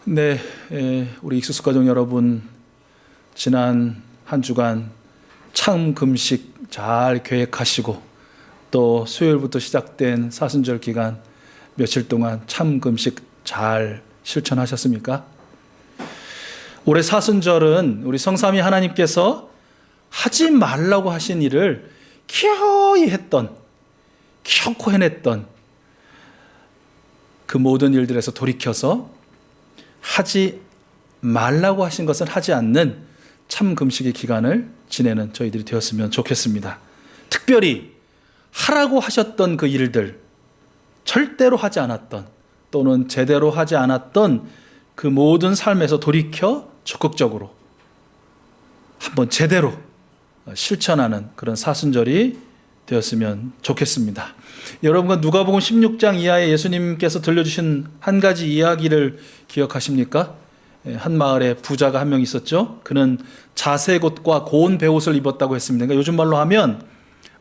네, 우리 익수수 가족 여러분, 지난 한 주간 참 금식 잘 계획하시고 또 수요일부터 시작된 사순절 기간 며칠 동안 참 금식 잘 실천하셨습니까? 올해 사순절은 우리 성삼위 하나님께서 하지 말라고 하신 일을 기어이 했던, 기어코 해냈던 그 모든 일들에서 돌이켜서 하지 말라고 하신 것은 하지 않는 참 금식의 기간을 지내는 저희들이 되었으면 좋겠습니다. 특별히 하라고 하셨던 그 일들, 절대로 하지 않았던 또는 제대로 하지 않았던 그 모든 삶에서 돌이켜 적극적으로 한번 제대로 실천하는 그런 사순절이 되었으면 좋겠습니다. 여러분과 누가복음 16장 이하에 예수님께서 들려주신 한 가지 이야기를 기억하십니까? 한 마을에 부자가 한 명 있었죠. 그는 자색옷과 고운 베옷을 입었다고 했습니다. 그러니까 요즘 말로 하면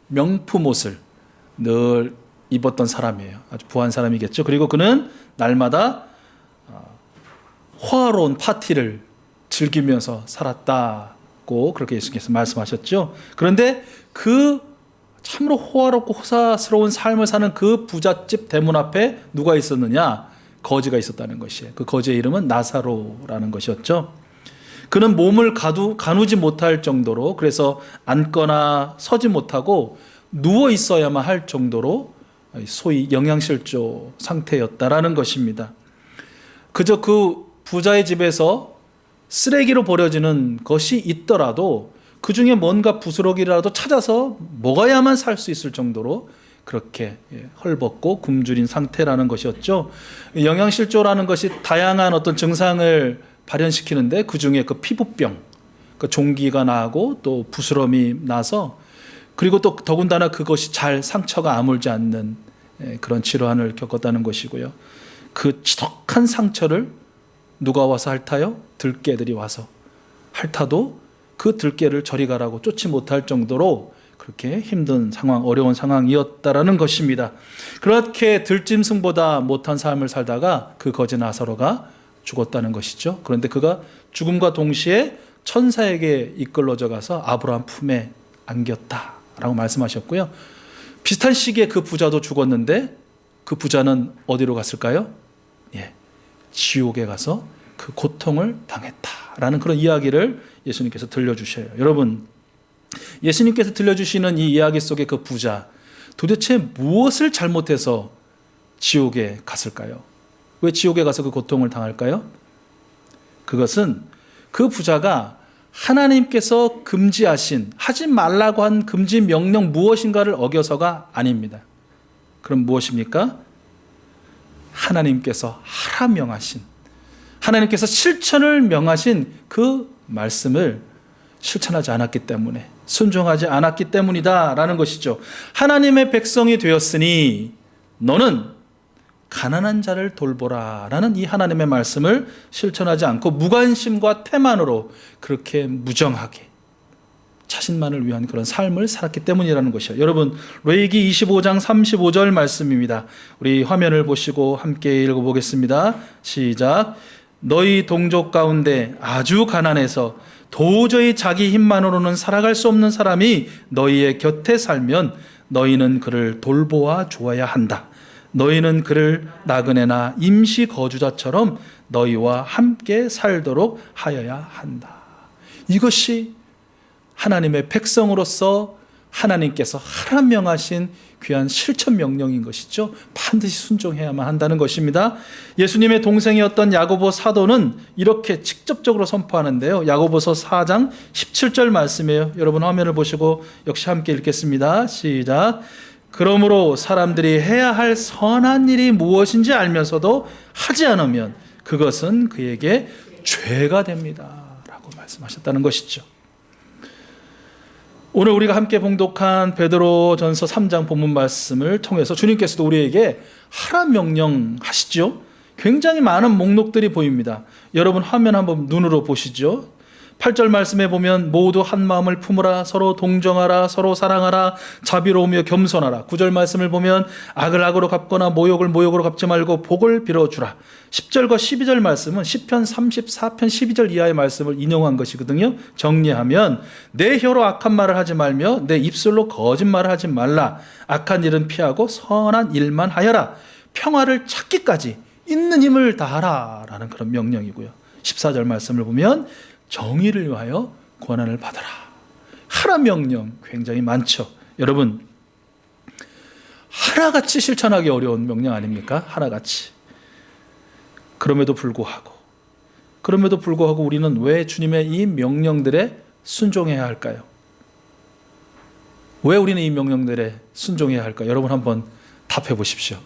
명품 옷을 늘 입었던 사람이에요. 아주 부한 사람이겠죠. 그리고 그는 날마다 호화로운 파티를 즐기면서 살았다고 그렇게 예수님께서 말씀하셨죠. 그런데 그 참으로 호화롭고 호사스러운 삶을 사는 그 부잣집 대문 앞에 누가 있었느냐? 거지가 있었다는 것이에요. 그 거지의 이름은 나사로라는 것이었죠. 그는 몸을 가누지 못할 정도로, 그래서 앉거나 서지 못하고 누워 있어야만 할 정도로 소위 영양실조 상태였다라는 것입니다. 그저 그 부자의 집에서 쓰레기로 버려지는 것이 있더라도 그 중에 뭔가 부스러기라도 찾아서 먹어야만 살 수 있을 정도로 그렇게 헐벗고 굶주린 상태라는 것이었죠. 영양실조라는 것이 다양한 어떤 증상을 발현시키는데 그 중에 그 피부병, 그 종기가 나고 또 부스럼이 나서, 그리고 또 더군다나 그것이 잘 상처가 아물지 않는 그런 질환을 겪었다는 것이고요. 그 지독한 상처를 누가 와서 핥아요? 들깨들이 와서 핥아도 그 들깨를 저리 가라고 쫓지 못할 정도로 그렇게 힘든 상황, 어려운 상황이었다라는 것입니다. 그렇게 들짐승보다 못한 삶을 살다가 그 거지 나사로가 죽었다는 것이죠. 그런데 그가 죽음과 동시에 천사에게 이끌어져 가서 아브라함 품에 안겼다라고 말씀하셨고요. 비슷한 시기에 그 부자도 죽었는데 그 부자는 어디로 갔을까요? 지옥에 가서 그 고통을 당했다라는 그런 이야기를 예수님께서 들려주셔요. 여러분, 예수님께서 들려주시는 이 이야기 속의 그 부자, 도대체 무엇을 잘못해서 지옥에 갔을까요? 왜 지옥에 가서 그 고통을 당할까요? 그것은 그 부자가 하나님께서 금지하신, 하지 말라고 한 금지 명령 무엇인가를 어겨서가 아닙니다. 그럼 무엇입니까? 하나님께서 하라 명하신, 하나님께서 실천을 명하신 그 말씀을 실천하지 않았기 때문에, 순종하지 않았기 때문이다라는 것이죠. 하나님의 백성이 되었으니 너는 가난한 자를 돌보라 라는 이 하나님의 말씀을 실천하지 않고 무관심과 태만으로 그렇게 무정하게 자신만을 위한 그런 삶을 살았기 때문이라는 것이에요. 여러분, 레위기 25장 35절 말씀입니다. 우리 화면을 보시고 함께 읽어보겠습니다. 시작. 너희 동족 가운데 아주 가난해서 도저히 자기 힘만으로는 살아갈 수 없는 사람이 너희의 곁에 살면 너희는 그를 돌보아 주어야 한다. 너희는 그를 나그네나 임시 거주자처럼 너희와 함께 살도록 하여야 한다. 이것이 하나님의 백성으로서 하나님께서 하라 명하신 귀한 실천 명령인 것이죠. 반드시 순종해야만 한다는 것입니다. 예수님의 동생이었던 야고보 사도는 이렇게 직접적으로 선포하는데요. 야고보서 4장 17절 말씀이에요. 여러분 화면을 보시고 역시 함께 읽겠습니다. 시작. 그러므로 사람들이 해야 할 선한 일이 무엇인지 알면서도 하지 않으면 그것은 그에게 죄가 됩니다 라고 말씀하셨다는 것이죠. 오늘 우리가 함께 봉독한 베드로전서 3장 본문 말씀을 통해서 주님께서도 우리에게 하라 명령하시죠. 굉장히 많은 목록들이 보입니다. 여러분 화면 한번 눈으로 보시죠. 8절 말씀에 보면 모두 한 마음을 품으라, 서로 동정하라, 서로 사랑하라, 자비로우며 겸손하라. 9절 말씀을 보면 악을 악으로 갚거나 모욕을 모욕으로 갚지 말고 복을 빌어주라. 10절과 12절 말씀은 시편 34편 12절 이하의 말씀을 인용한 것이거든요. 정리하면 내 혀로 악한 말을 하지 말며 내 입술로 거짓말을 하지 말라. 악한 일은 피하고 선한 일만 하여라. 평화를 찾기까지 있는 힘을 다하라 라는 그런 명령이고요. 14절 말씀을 보면 정의를 위하여 권한을 받아라. 하라 명령 굉장히 많죠. 여러분, 하나같이 실천하기 어려운 명령 아닙니까? 하나같이. 그럼에도 불구하고 우리는 왜 주님의 이 명령들에 순종해야 할까요? 왜 우리는 이 명령들에 순종해야 할까요? 여러분 한번 답해 보십시오.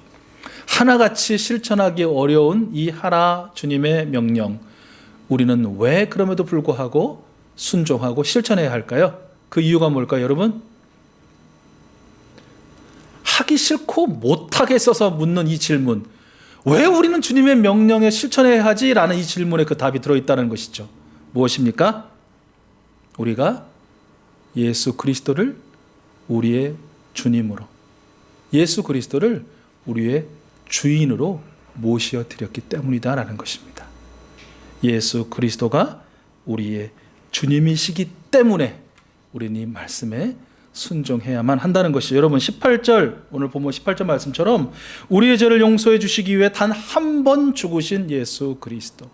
하나같이 실천하기 어려운 이 하나 주님의 명령, 우리는 왜 그럼에도 불구하고 순종하고 실천해야 할까요? 그 이유가 뭘까요, 여러분? 하기 싫고 못하게 써서 묻는 이 질문, 왜 우리는 주님의 명령에 실천해야 하지? 라는 이 질문에 그 답이 들어있다는 것이죠. 무엇입니까? 우리가 예수 그리스도를 우리의 주님으로, 예수 그리스도를 우리의 주인으로 모셔드렸기 때문이다라는 것입니다. 예수 그리스도가 우리의 주님이시기 때문에 우리는 이 말씀에 순종해야만 한다는 것이죠. 여러분 18절, 오늘 본문 18절 말씀처럼 우리의 죄를 용서해 주시기 위해 단 한 번 죽으신 예수 그리스도,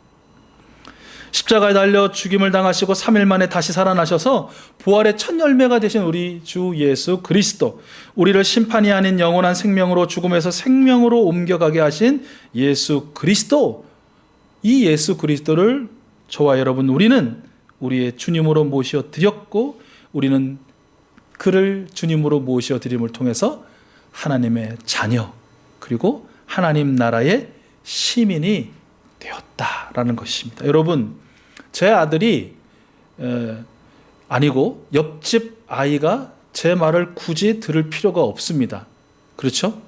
십자가에 달려 죽임을 당하시고 3일 만에 다시 살아나셔서 부활의 첫 열매가 되신 우리 주 예수 그리스도, 우리를 심판이 아닌 영원한 생명으로 죽음에서 생명으로 옮겨가게 하신 예수 그리스도, 이 예수 그리스도를 저와 여러분 우리는 우리의 주님으로 모셔드렸고, 우리는 그를 주님으로 모셔드림을 통해서 하나님의 자녀, 그리고 하나님 나라의 시민이 되었다라는 것입니다. 여러분, 제 아들이 아니고 옆집 아이가 제 말을 굳이 들을 필요가 없습니다. 그렇죠?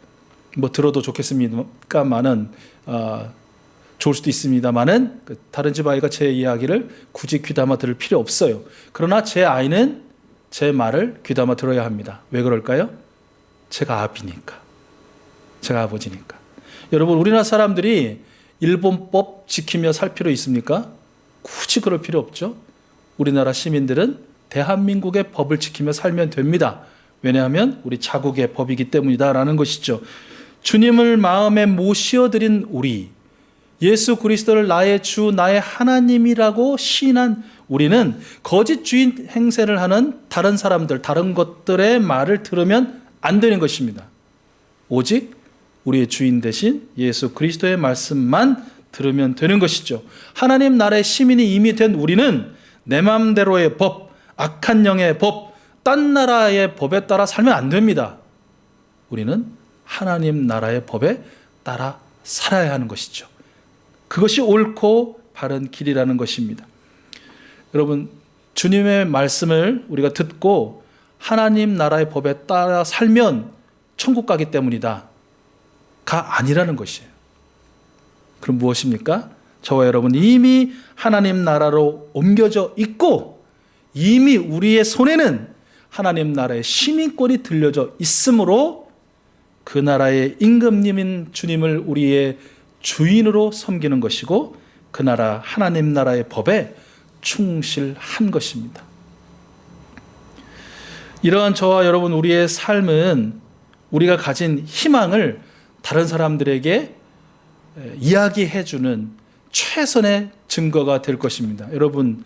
뭐 들어도 좋겠습니다만은 좋을 수도 있습니다만은 다른 집 아이가 제 이야기를 굳이 귀담아 들을 필요 없어요. 그러나 제 아이는 제 말을 귀담아 들어야 합니다. 왜 그럴까요? 제가 아비니까, 제가 아버지니까. 여러분, 우리나라 사람들이 일본법 지키며 살 필요 있습니까? 굳이 그럴 필요 없죠. 우리나라 시민들은 대한민국의 법을 지키며 살면 됩니다. 왜냐하면 우리 자국의 법이기 때문이다라는 것이죠. 주님을 마음에 모시어드린 우리, 예수 그리스도를 나의 주, 나의 하나님이라고 시인한 우리는 거짓 주인 행세를 하는 다른 사람들, 다른 것들의 말을 들으면 안 되는 것입니다. 오직 우리의 주인 대신 예수 그리스도의 말씀만 들으면 되는 것이죠. 하나님 나라의 시민이 이미 된 우리는 내 마음대로의 법, 악한 영의 법, 딴 나라의 법에 따라 살면 안 됩니다. 우리는 하나님 나라의 법에 따라 살아야 하는 것이죠. 그것이 옳고 바른 길이라는 것입니다. 여러분, 주님의 말씀을 우리가 듣고 하나님 나라의 법에 따라 살면 천국 가기 때문이다 가 아니라는 것이에요. 그럼 무엇입니까? 저와 여러분 이미 하나님 나라로 옮겨져 있고, 이미 우리의 손에는 하나님 나라의 시민권이 들려져 있으므로 그 나라의 임금님인 주님을 우리의 주인으로 섬기는 것이고, 그 나라 하나님 나라의 법에 충실한 것입니다. 이러한 저와 여러분 우리의 삶은 우리가 가진 희망을 다른 사람들에게 이야기해주는 최선의 증거가 될 것입니다. 여러분,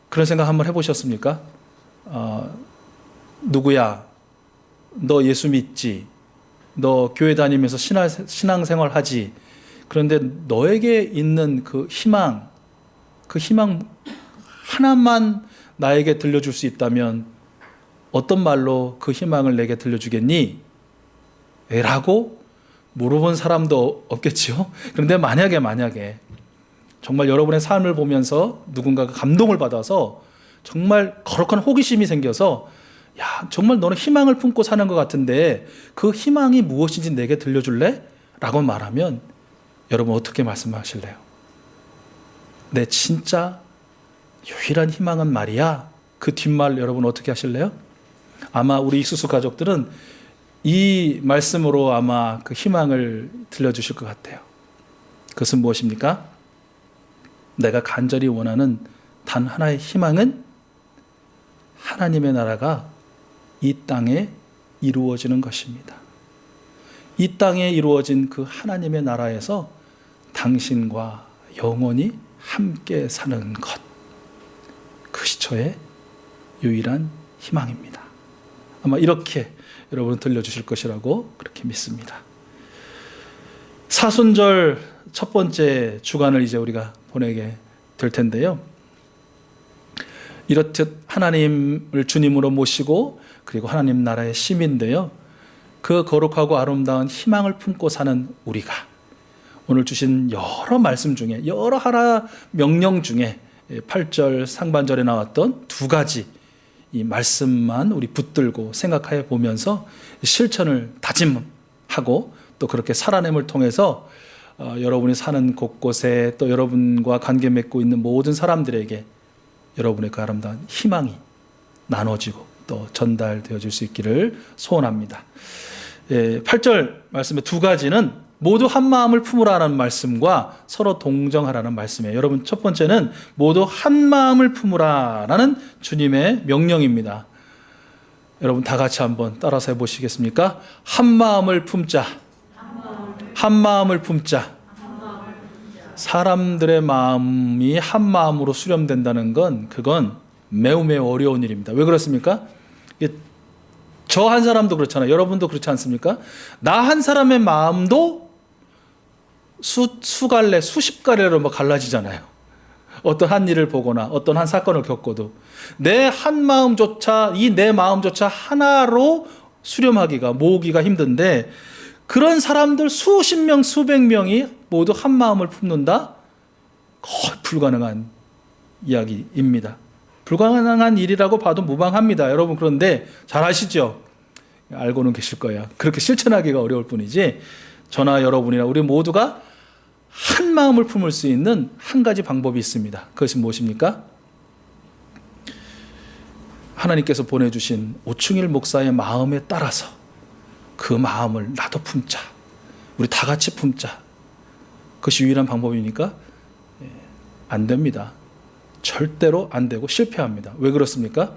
그런 생각 한번 해보셨습니까? 누구야, 너 예수 믿지? 너 교회 다니면서 신앙생활 하지? 그런데 너에게 있는 그 희망 하나만 나에게 들려줄 수 있다면 어떤 말로 그 희망을 내게 들려주겠니? 라고 물어본 사람도 없겠죠. 그런데 만약에 정말 여러분의 삶을 보면서 누군가가 감동을 받아서 정말 거룩한 호기심이 생겨서, 야, 정말 너는 희망을 품고 사는 것 같은데 그 희망이 무엇인지 내게 들려줄래? 라고 말하면 여러분 어떻게 말씀하실래요? 내 진짜 유일한 희망은 말이야. 그 뒷말 여러분 어떻게 하실래요? 아마 우리 익수수 가족들은 이 말씀으로 아마 그 희망을 들려주실 것 같아요. 그것은 무엇입니까? 내가 간절히 원하는 단 하나의 희망은 하나님의 나라가 이 땅에 이루어지는 것입니다. 이 땅에 이루어진 그 하나님의 나라에서 당신과 영원히 함께 사는 것, 그것이 저의 유일한 희망입니다. 아마 이렇게 여러분 들려주실 것이라고 그렇게 믿습니다. 사순절 첫 번째 주간을 이제 우리가 보내게 될 텐데요. 이렇듯 하나님을 주님으로 모시고 그리고 하나님 나라의 시민인데요. 그 거룩하고 아름다운 희망을 품고 사는 우리가 오늘 주신 여러 말씀 중에 여러 하나 명령 중에 8절 상반절에 나왔던 두 가지 이 말씀만 우리 붙들고 생각해 보면서 실천을 다짐하고 또 그렇게 살아냄을 통해서 여러분이 사는 곳곳에 또 여러분과 관계 맺고 있는 모든 사람들에게 여러분의 그 아름다운 희망이 나눠지고 또 전달되어질 수 있기를 소원합니다. 8절 말씀의 두 가지는 모두 한 마음을 품으라는 말씀과 서로 동정하라는 말씀이에요. 여러분 첫 번째는 모두 한 마음을 품으라라는 주님의 명령입니다. 여러분 다 같이 한번 따라서 해보시겠습니까? 한 마음을 품자. 한 마음을 품자. 사람들의 마음이 한 마음으로 수렴된다는 건 그건 매우 어려운 일입니다. 왜 그렇습니까? 저 한 사람도 그렇잖아요. 여러분도 그렇지 않습니까? 나 한 사람의 마음도 수갈래, 수십 갈래로 막 갈라지잖아요. 어떤 한 일을 보거나 어떤 한 사건을 겪어도 내 한 마음조차, 이 내 마음조차 하나로 수렴하기가, 모으기가 힘든데 그런 사람들 수십 명, 수백 명이 모두 한 마음을 품는다? 거의 불가능한 이야기입니다. 불가능한 일이라고 봐도 무방합니다. 여러분 그런데 잘 아시죠? 알고는 계실 거예요. 그렇게 실천하기가 어려울 뿐이지 저나 여러분이나 우리 모두가 한 마음을 품을 수 있는 한 가지 방법이 있습니다. 그것이 무엇입니까? 하나님께서 보내주신 오충일 목사의 마음에 따라서 그 마음을 나도 품자. 우리 다 같이 품자. 그것이 유일한 방법이니까 안 됩니다. 절대로 안 되고 실패합니다. 왜 그렇습니까?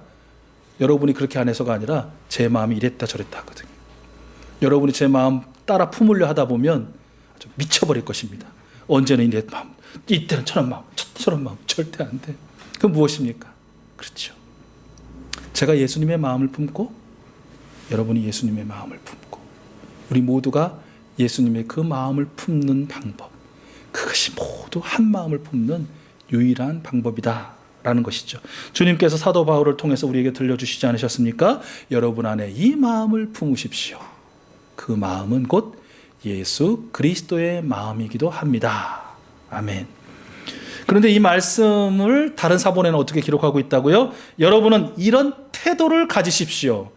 여러분이 그렇게 안 해서가 아니라 제 마음이 이랬다 저랬다 하거든요. 여러분이 제 마음 따라 품으려 하다 보면 아주 미쳐버릴 것입니다. 언제는 이런 마음, 이때는 저런 마음, 저런 마음 절대 안 돼. 그건 무엇입니까? 그렇죠. 제가 예수님의 마음을 품고 여러분이 예수님의 마음을 품고 우리 모두가 예수님의 그 마음을 품는 방법, 그것이 모두 한 마음을 품는 유일한 방법이다라는 것이죠. 주님께서 사도 바울을 통해서 우리에게 들려주시지 않으셨습니까? 여러분 안에 이 마음을 품으십시오. 그 마음은 곧 예수 그리스도의 마음이기도 합니다. 아멘. 그런데 이 말씀을 다른 사본에는 어떻게 기록하고 있다고요? 여러분은 이런 태도를 가지십시오.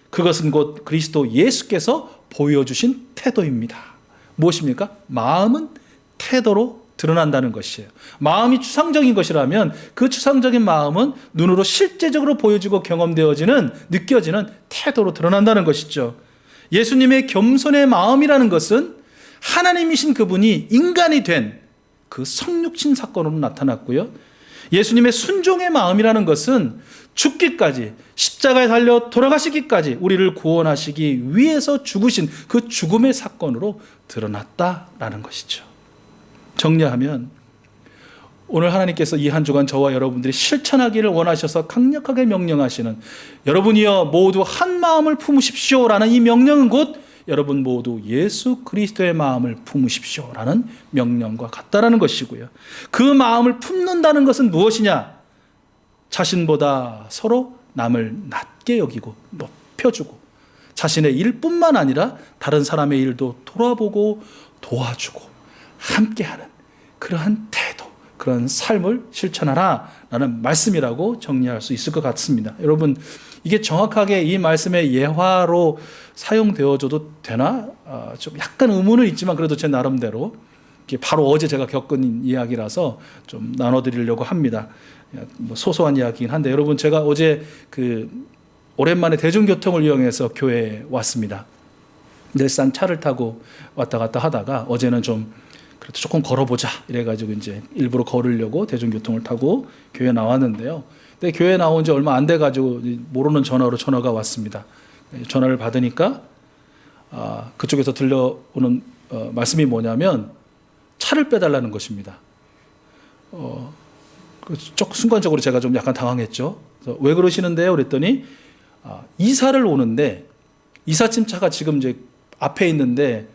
그것은 곧 그리스도 예수께서 보여주신 태도입니다. 무엇입니까? 마음은 태도로 드러난다는 것이에요. 마음이 추상적인 것이라면 그 추상적인 마음은 눈으로 실제적으로 보여지고 경험되어지는, 느껴지는 태도로 드러난다는 것이죠. 예수님의 겸손의 마음이라는 것은 하나님이신 그분이 인간이 된 그 성육신 사건으로 나타났고요. 예수님의 순종의 마음이라는 것은 죽기까지, 십자가에 달려 돌아가시기까지 우리를 구원하시기 위해서 죽으신 그 죽음의 사건으로 드러났다라는 것이죠. 정리하면 오늘 하나님께서 이 한 주간 저와 여러분들이 실천하기를 원하셔서 강력하게 명령하시는 여러분이여 모두 한 마음을 품으십시오라는 이 명령은 곧 여러분 모두 예수 그리스도의 마음을 품으십시오라는 명령과 같다라는 것이고요. 그 마음을 품는다는 것은 무엇이냐? 자신보다 서로 남을 낮게 여기고 높여주고 자신의 일뿐만 아니라 다른 사람의 일도 돌아보고 도와주고 함께하는 그러한 태도, 그런 삶을 실천하라라는 말씀이라고 정리할 수 있을 것 같습니다. 여러분, 이게 정확하게 이 말씀의 예화로 사용되어져도 되나? 좀 약간 의문은 있지만 그래도 제 나름대로 이게 바로 어제 제가 겪은 이야기라서 좀 나눠드리려고 합니다. 뭐 소소한 이야기긴 한데 여러분 제가 어제 오랜만에 대중교통을 이용해서 교회에 왔습니다. 늘상 차를 타고 왔다 갔다 하다가 어제는 좀 그래도 조금 걸어보자 이래가지고 이제 일부러 걸으려고 대중교통을 타고 교회에 나왔는데요. 근데 교회에 나온 지 얼마 안 돼가지고 모르는 전화로 전화가 왔습니다. 전화를 받으니까 그쪽에서 들려오는 말씀이 뭐냐면 차를 빼달라는 것입니다. 순간적으로 제가 좀 약간 당황했죠. 그래서 왜 그러시는데요? 그랬더니 이사를 오는데 이삿짐 차가 지금 이제 앞에 있는데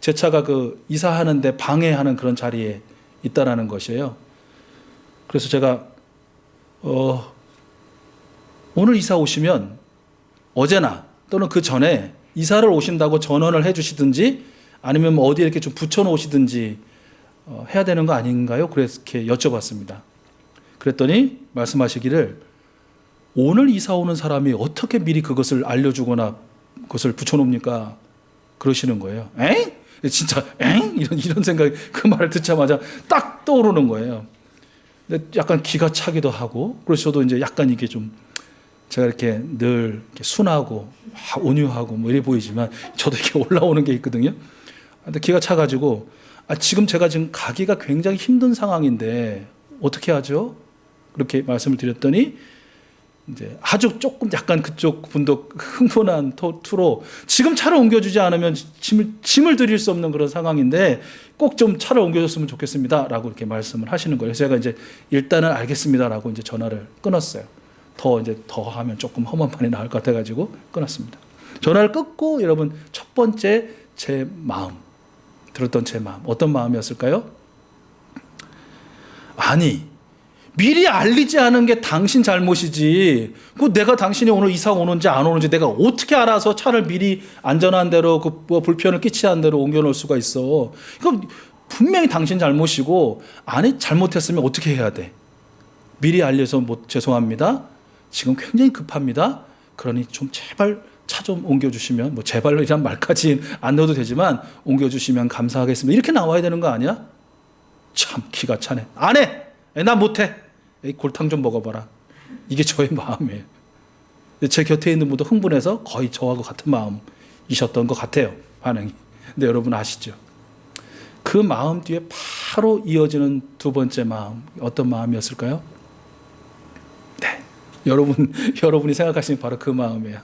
제 차가 그 이사하는데 방해하는 그런 자리에 있다라는 것이에요. 그래서 제가 오늘 이사 오시면 어제나 또는 그 전에 이사를 오신다고 전원을 해주시든지 아니면 뭐 어디에 이렇게 좀 붙여놓으시든지 해야 되는 거 아닌가요? 그렇게 여쭤봤습니다. 그랬더니 말씀하시기를 오늘 이사 오는 사람이 어떻게 미리 그것을 알려주거나 그것을 붙여놓습니까? 그러시는 거예요. 엥? 진짜 엥? 이런 생각이 그 말을 듣자마자 딱 떠오르는 거예요. 근데 약간 기가 차기도 하고 그래서 저도 이제 약간 이게 좀 제가 이렇게 늘 이렇게 순하고 온유하고 뭐 이래 보이지만 저도 이렇게 올라오는 게 있거든요. 근데 기가 차가지고 지금 제가 지금 가기가 굉장히 힘든 상황인데 어떻게 하죠? 그렇게 말씀을 드렸더니 이제 아주 조금 약간 그쪽 분도 흥분한 투로 지금 차를 옮겨주지 않으면 짐을 드릴 수 없는 그런 상황인데 꼭 좀 차를 옮겨줬으면 좋겠습니다라고 이렇게 말씀을 하시는 거예요. 그래서 제가 이제 일단은 알겠습니다라고 이제 전화를 끊었어요. 더 하면 조금 험한 판이 나올 것 같아가지고 끊었습니다. 전화를 끊고 여러분 첫 번째 제 마음 들었던 제 마음 어떤 마음이었을까요? 아니 미리 알리지 않은 게 당신 잘못이지. 내가 당신이 오늘 이사 오는지 안 오는지 내가 어떻게 알아서 차를 미리 안전한 대로 불편을 끼치지 않은 대로 옮겨놓을 수가 있어. 그럼 분명히 당신 잘못이고 잘못했으면 어떻게 해야 돼? 미리 알려서 죄송합니다. 지금 굉장히 급합니다. 그러니 좀 제발 차 좀 옮겨주시면 제발이란 말까지 안 넣어도 되지만 옮겨주시면 감사하겠습니다. 이렇게 나와야 되는 거 아니야? 참 기가 차네. 안 해. 나 못해. 골탕 좀 먹어봐라. 이게 저의 마음이에요. 제 곁에 있는 분도 흥분해서 거의 저하고 같은 마음이셨던 것 같아요. 반응이. 근데 여러분 아시죠? 그 마음 뒤에 바로 이어지는 두 번째 마음 어떤 마음이었을까요? 네, 여러분이 생각하시는 바로 그 마음이에요.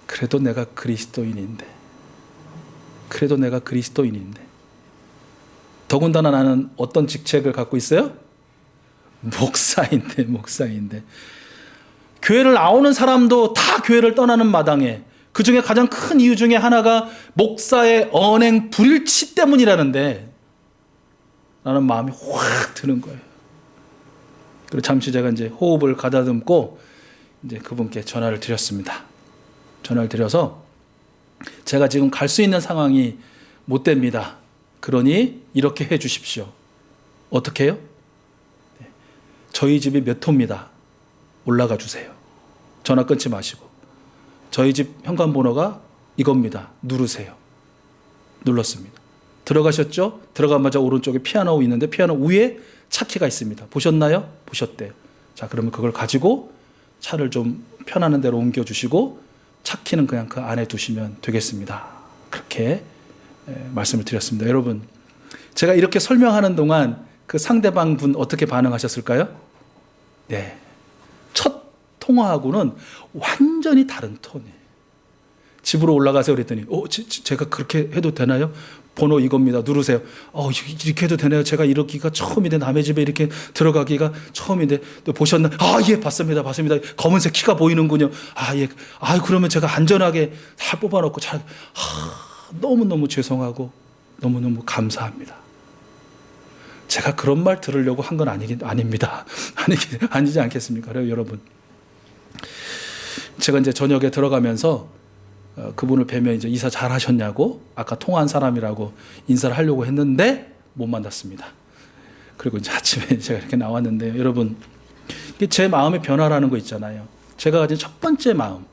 그래도 내가 그리스도인인데 더군다나 나는 어떤 직책을 갖고 있어요? 목사인데 교회를 나오는 사람도 다 교회를 떠나는 마당에 그 중에 가장 큰 이유 중에 하나가 목사의 언행 불일치 때문이라는데 라는 마음이 확 드는 거예요. 그리고 잠시 제가 이제 호흡을 가다듬고 이제 그분께 전화를 드렸습니다. 전화를 드려서 제가 지금 갈 수 있는 상황이 못 됩니다. 그러니 이렇게 해 주십시오. 어떻게 해요? 저희 집이 몇 호입니다. 올라가 주세요. 전화 끊지 마시고. 저희 집 현관번호가 이겁니다. 누르세요. 눌렀습니다. 들어가셨죠? 들어가자마자 오른쪽에 피아노 있는데 피아노 위에 차키가 있습니다. 보셨나요? 보셨대요. 자, 그러면 그걸 가지고 차를 좀 편안한 데로 옮겨주시고 차키는 그냥 그 안에 두시면 되겠습니다. 그렇게 말씀을 드렸습니다. 여러분, 제가 이렇게 설명하는 동안 그 상대방 분 어떻게 반응하셨을까요? 네. 첫 통화하고는 완전히 다른 톤이에요. 집으로 올라가세요 그랬더니 제가 그렇게 해도 되나요? 번호 이겁니다. 누르세요. 이렇게 해도 되나요? 제가 이러기가 처음인데 남의 집에 이렇게 들어가기가 처음인데 또 보셨나요? 예, 봤습니다. 검은색 키가 보이는군요. 예. 그러면 제가 안전하게 다 뽑아놓고 너무너무 죄송하고 너무너무 감사합니다. 제가 그런 말 들으려고 한 건 아닙니다. 아니지 않겠습니까? 그래요, 여러분. 제가 이제 저녁에 들어가면서 그분을 뵈면 이제 이사 잘 하셨냐고 아까 통화한 사람이라고 인사를 하려고 했는데 못 만났습니다. 그리고 이제 아침에 제가 이렇게 나왔는데 여러분, 제 마음의 변화라는 거 있잖아요. 제가 가진 첫 번째 마음.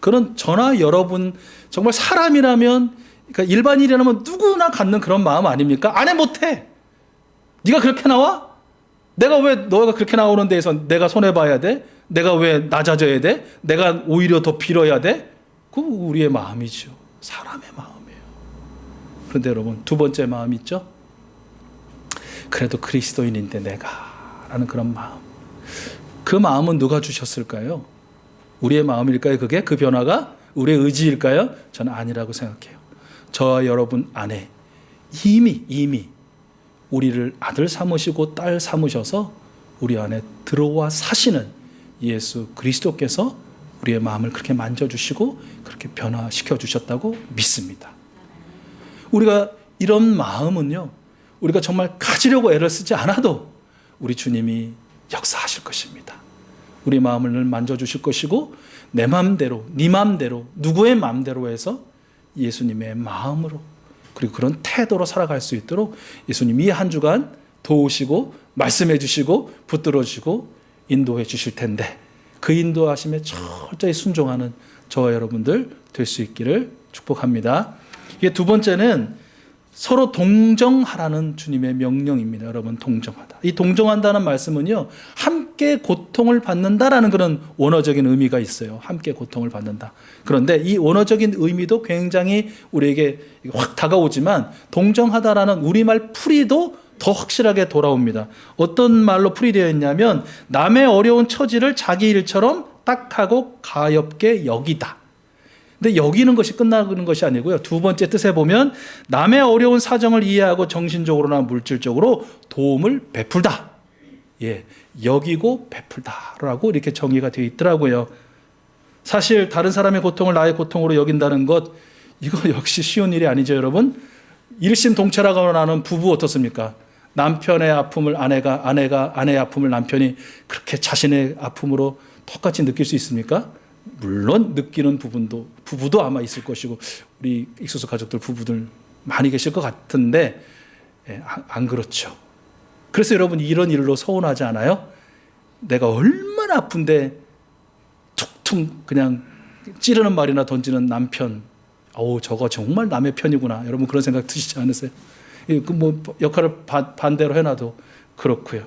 그런 저나 여러분 정말 사람이라면 그러니까 일반인이라면 누구나 갖는 그런 마음 아닙니까? 안 해 못해. 네가 그렇게 나와? 내가 왜 너가 그렇게 나오는 데에서 내가 손해봐야 돼? 내가 왜 낮아져야 돼? 내가 오히려 더 빌어야 돼? 그거 우리의 마음이죠. 사람의 마음이에요. 그런데 여러분, 두 번째 마음 있죠? 그래도 그리스도인인데 내가 라는 그런 마음. 그 마음은 누가 주셨을까요? 우리의 마음일까요? 그게 그 변화가 우리의 의지일까요? 저는 아니라고 생각해요. 저와 여러분 안에 이미 우리를 아들 삼으시고 딸 삼으셔서 우리 안에 들어와 사시는 예수 그리스도께서 우리의 마음을 그렇게 만져주시고 그렇게 변화시켜 주셨다고 믿습니다. 우리가 이런 마음은요, 우리가 정말 가지려고 애를 쓰지 않아도 우리 주님이 역사하실 것입니다. 우리 마음을 늘 만져주실 것이고 내 마음대로, 네 마음대로, 누구의 마음대로 해서 예수님의 마음으로 그리고 그런 태도로 살아갈 수 있도록 예수님이 한 주간 도우시고 말씀해 주시고 붙들어 주시고 인도해 주실 텐데 그 인도하심에 철저히 순종하는 저와 여러분들 될 수 있기를 축복합니다. 이게 두 번째는 서로 동정하라는 주님의 명령입니다. 여러분, 동정하다. 이 동정한다는 말씀은요, 함께 고통을 받는다라는 그런 원어적인 의미가 있어요. 함께 고통을 받는다. 그런데 이 원어적인 의미도 굉장히 우리에게 확 다가오지만 동정하다라는 우리말 풀이도 더 확실하게 돌아옵니다. 어떤 말로 풀이되어 있냐면 남의 어려운 처지를 자기 일처럼 딱하고 가엾게 여기다. 근데 여기는 것이 끝나는 것이 아니고요. 두 번째 뜻에 보면 남의 어려운 사정을 이해하고 정신적으로나 물질적으로 도움을 베풀다. 예, 여기고 베풀다라고 이렇게 정의가 되어 있더라고요. 사실 다른 사람의 고통을 나의 고통으로 여긴다는 것, 이거 역시 쉬운 일이 아니죠, 여러분. 일심동체라고 하는 부부 어떻습니까? 남편의 아픔을 아내가 아내의 아픔을 남편이 그렇게 자신의 아픔으로 똑같이 느낄 수 있습니까? 물론 느끼는 부부도 아마 있을 것이고 우리 익수수 가족들 부부들 많이 계실 것 같은데 안 그렇죠. 그래서 여러분 이런 일로 서운하지 않아요? 내가 얼마나 아픈데 툭툭 그냥 찌르는 말이나 던지는 남편, 저거 정말 남의 편이구나. 여러분 그런 생각 드시지 않으세요? 뭐 역할을 반대로 해놔도 그렇고요.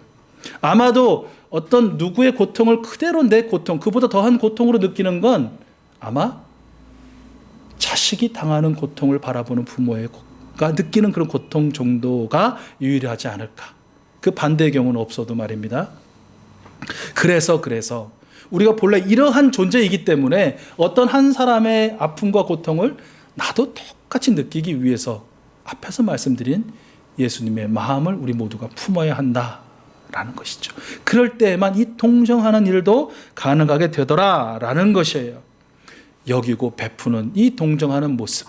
아마도 어떤 누구의 고통을 그대로 내 고통, 그보다 더한 고통으로 느끼는 건 아마 자식이 당하는 고통을 바라보는 부모가 느끼는 그런 고통 정도가 유일하지 않을까. 그 반대의 경우는 없어도 말입니다. 그래서 우리가 본래 이러한 존재이기 때문에 어떤 한 사람의 아픔과 고통을 나도 똑같이 느끼기 위해서 앞에서 말씀드린 예수님의 마음을 우리 모두가 품어야 한다라는 것이죠. 그럴 때에만 이 동정하는 일도 가능하게 되더라라는 것이에요. 여기고 베푸는 이 동정하는 모습.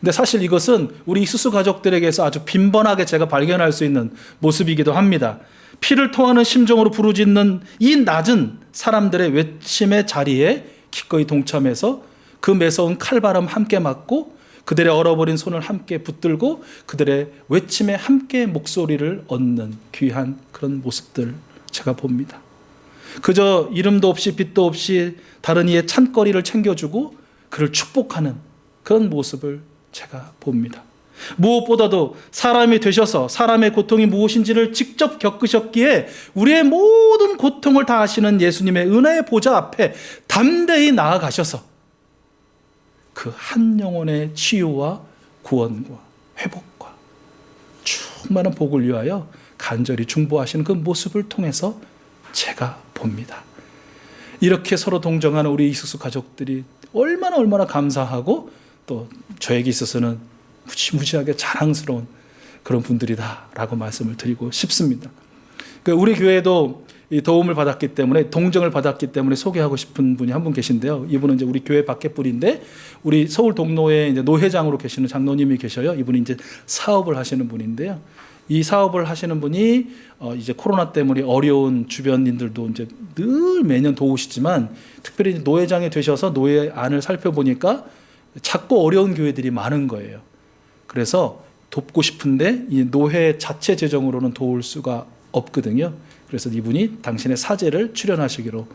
근데 사실 이것은 우리 익수수 가족들에게서 아주 빈번하게 제가 발견할 수 있는 모습이기도 합니다. 피를 토하는 심정으로 부르짖는 이 낮은 사람들의 외침의 자리에 기꺼이 동참해서 그 매서운 칼바람 함께 맞고 그들의 얼어버린 손을 함께 붙들고 그들의 외침에 함께 목소리를 얻는 귀한 그런 모습들 제가 봅니다. 그저 이름도 없이 빛도 없이 다른 이의 찬거리를 챙겨주고 그를 축복하는 그런 모습을 제가 봅니다. 무엇보다도 사람이 되셔서 사람의 고통이 무엇인지를 직접 겪으셨기에 우리의 모든 고통을 다 아시는 예수님의 은혜의 보좌 앞에 담대히 나아가셔서 그 한 영혼의 치유와 구원과 회복과 충만한 복을 위하여 간절히 중보하시는 그 모습을 통해서 제가 봅니다. 이렇게 서로 동정하는 우리 익수수 가족들이 얼마나 감사하고 또 저에게 있어서는 무지무지하게 자랑스러운 그런 분들이다라고 말씀을 드리고 싶습니다. 우리 교회도 이 도움을 받았기 때문에 동정을 받았기 때문에 소개하고 싶은 분이 한 분 계신데요. 이분은 이제 우리 교회 밖에 분인데 우리 서울 동로에 이제 노회장으로 계시는 장로님이 계셔요. 이분이 이제 사업을 하시는 분인데요. 이 사업을 하시는 분이 이제 코로나 때문에 어려운 주변인들도 이제 늘 매년 도우시지만 특별히 노회장이 되셔서 노회 안을 살펴보니까 작고 어려운 교회들이 많은 거예요. 그래서 돕고 싶은데 이 노회 자체 재정으로는 도울 수가 없거든요. 그래서 이분이 당신의 사제를 출연하시기로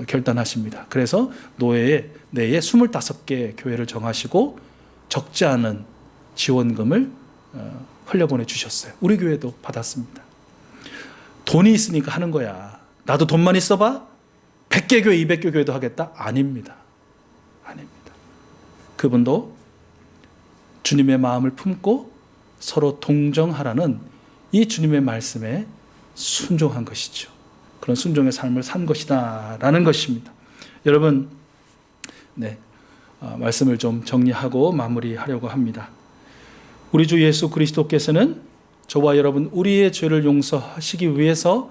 결단하십니다. 그래서 노회 내에 25개 교회를 정하시고 적지 않은 지원금을 흘려보내 주셨어요. 우리 교회도 받았습니다. 돈이 있으니까 하는 거야. 나도 돈만 있어봐? 100개 교회, 200개 교회도 하겠다? 아닙니다. 아닙니다. 그분도 주님의 마음을 품고 서로 동정하라는 이 주님의 말씀에 순종한 것이죠. 그런 순종의 삶을 산 것이다 라는 것입니다. 여러분, 말씀을 좀 정리하고 마무리하려고 합니다. 우리 주 예수 그리스도께서는 저와 여러분 우리의 죄를 용서하시기 위해서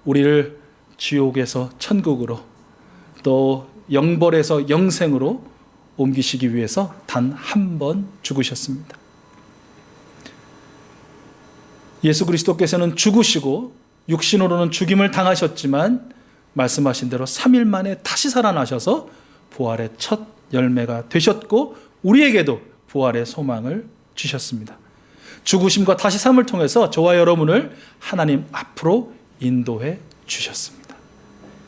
우리를 지옥에서 천국으로 또 영벌에서 영생으로 옮기시기 위해서 단 한 번 죽으셨습니다. 예수 그리스도께서는 죽으시고 육신으로는 죽임을 당하셨지만 말씀하신 대로 3일 만에 다시 살아나셔서 부활의 첫 열매가 되셨고 우리에게도 부활의 소망을 주셨습니다. 죽으심과 다시 삶을 통해서 저와 여러분을 하나님 앞으로 인도해 주셨습니다.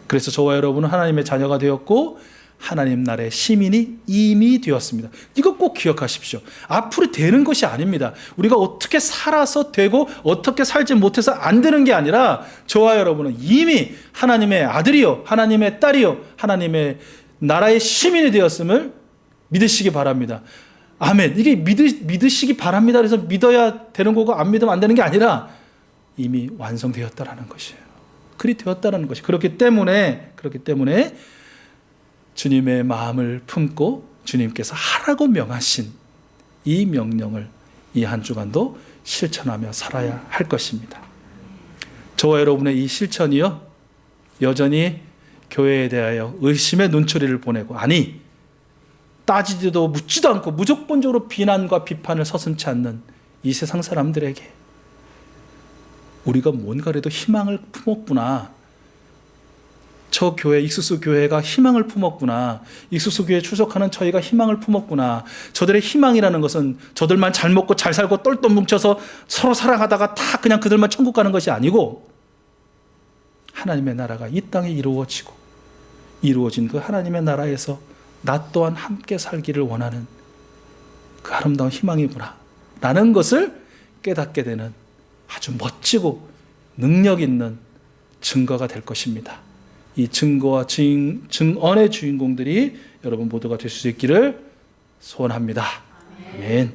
그래서 저와 여러분은 하나님의 자녀가 되었고 하나님 나라의 시민이 이미 되었습니다. 이거 꼭 기억하십시오. 앞으로 되는 것이 아닙니다. 우리가 어떻게 살아서 되고 어떻게 살지 못해서 안 되는 게 아니라 저와 여러분은 이미 하나님의 아들이요 하나님의 딸이요 하나님의 나라의 시민이 되었음을 믿으시기 바랍니다. 아멘. 이게 믿으시기 바랍니다. 그래서 믿어야 되는 거고 안 믿으면 안 되는 게 아니라 이미 완성되었다라는 것이에요. 그리 되었다라는 것이. 그렇기 때문에 주님의 마음을 품고 주님께서 하라고 명하신 이 명령을 이 한 주간도 실천하며 살아야 할 것입니다. 저와 여러분의 이 실천이요 여전히 교회에 대하여 의심의 눈초리를 보내고 따지지도 묻지도 않고 무조건적으로 비난과 비판을 서슴지 않는 이 세상 사람들에게 우리가 뭔가라도 희망을 품었구나. 저 교회, 익수수 교회가 희망을 품었구나. 익수수 교회에 출석하는 저희가 희망을 품었구나. 저들의 희망이라는 것은 저들만 잘 먹고 잘 살고 똘똘 뭉쳐서 서로 사랑하다가 다 그냥 그들만 천국 가는 것이 아니고 하나님의 나라가 이 땅에 이루어진 그 하나님의 나라에서 나 또한 함께 살기를 원하는 그 아름다운 희망이구나 라는 것을 깨닫게 되는 아주 멋지고 능력 있는 증거가 될 것입니다. 이 증거와 증언의 주인공들이 여러분 모두가 될 수 있기를 소원합니다. 아멘.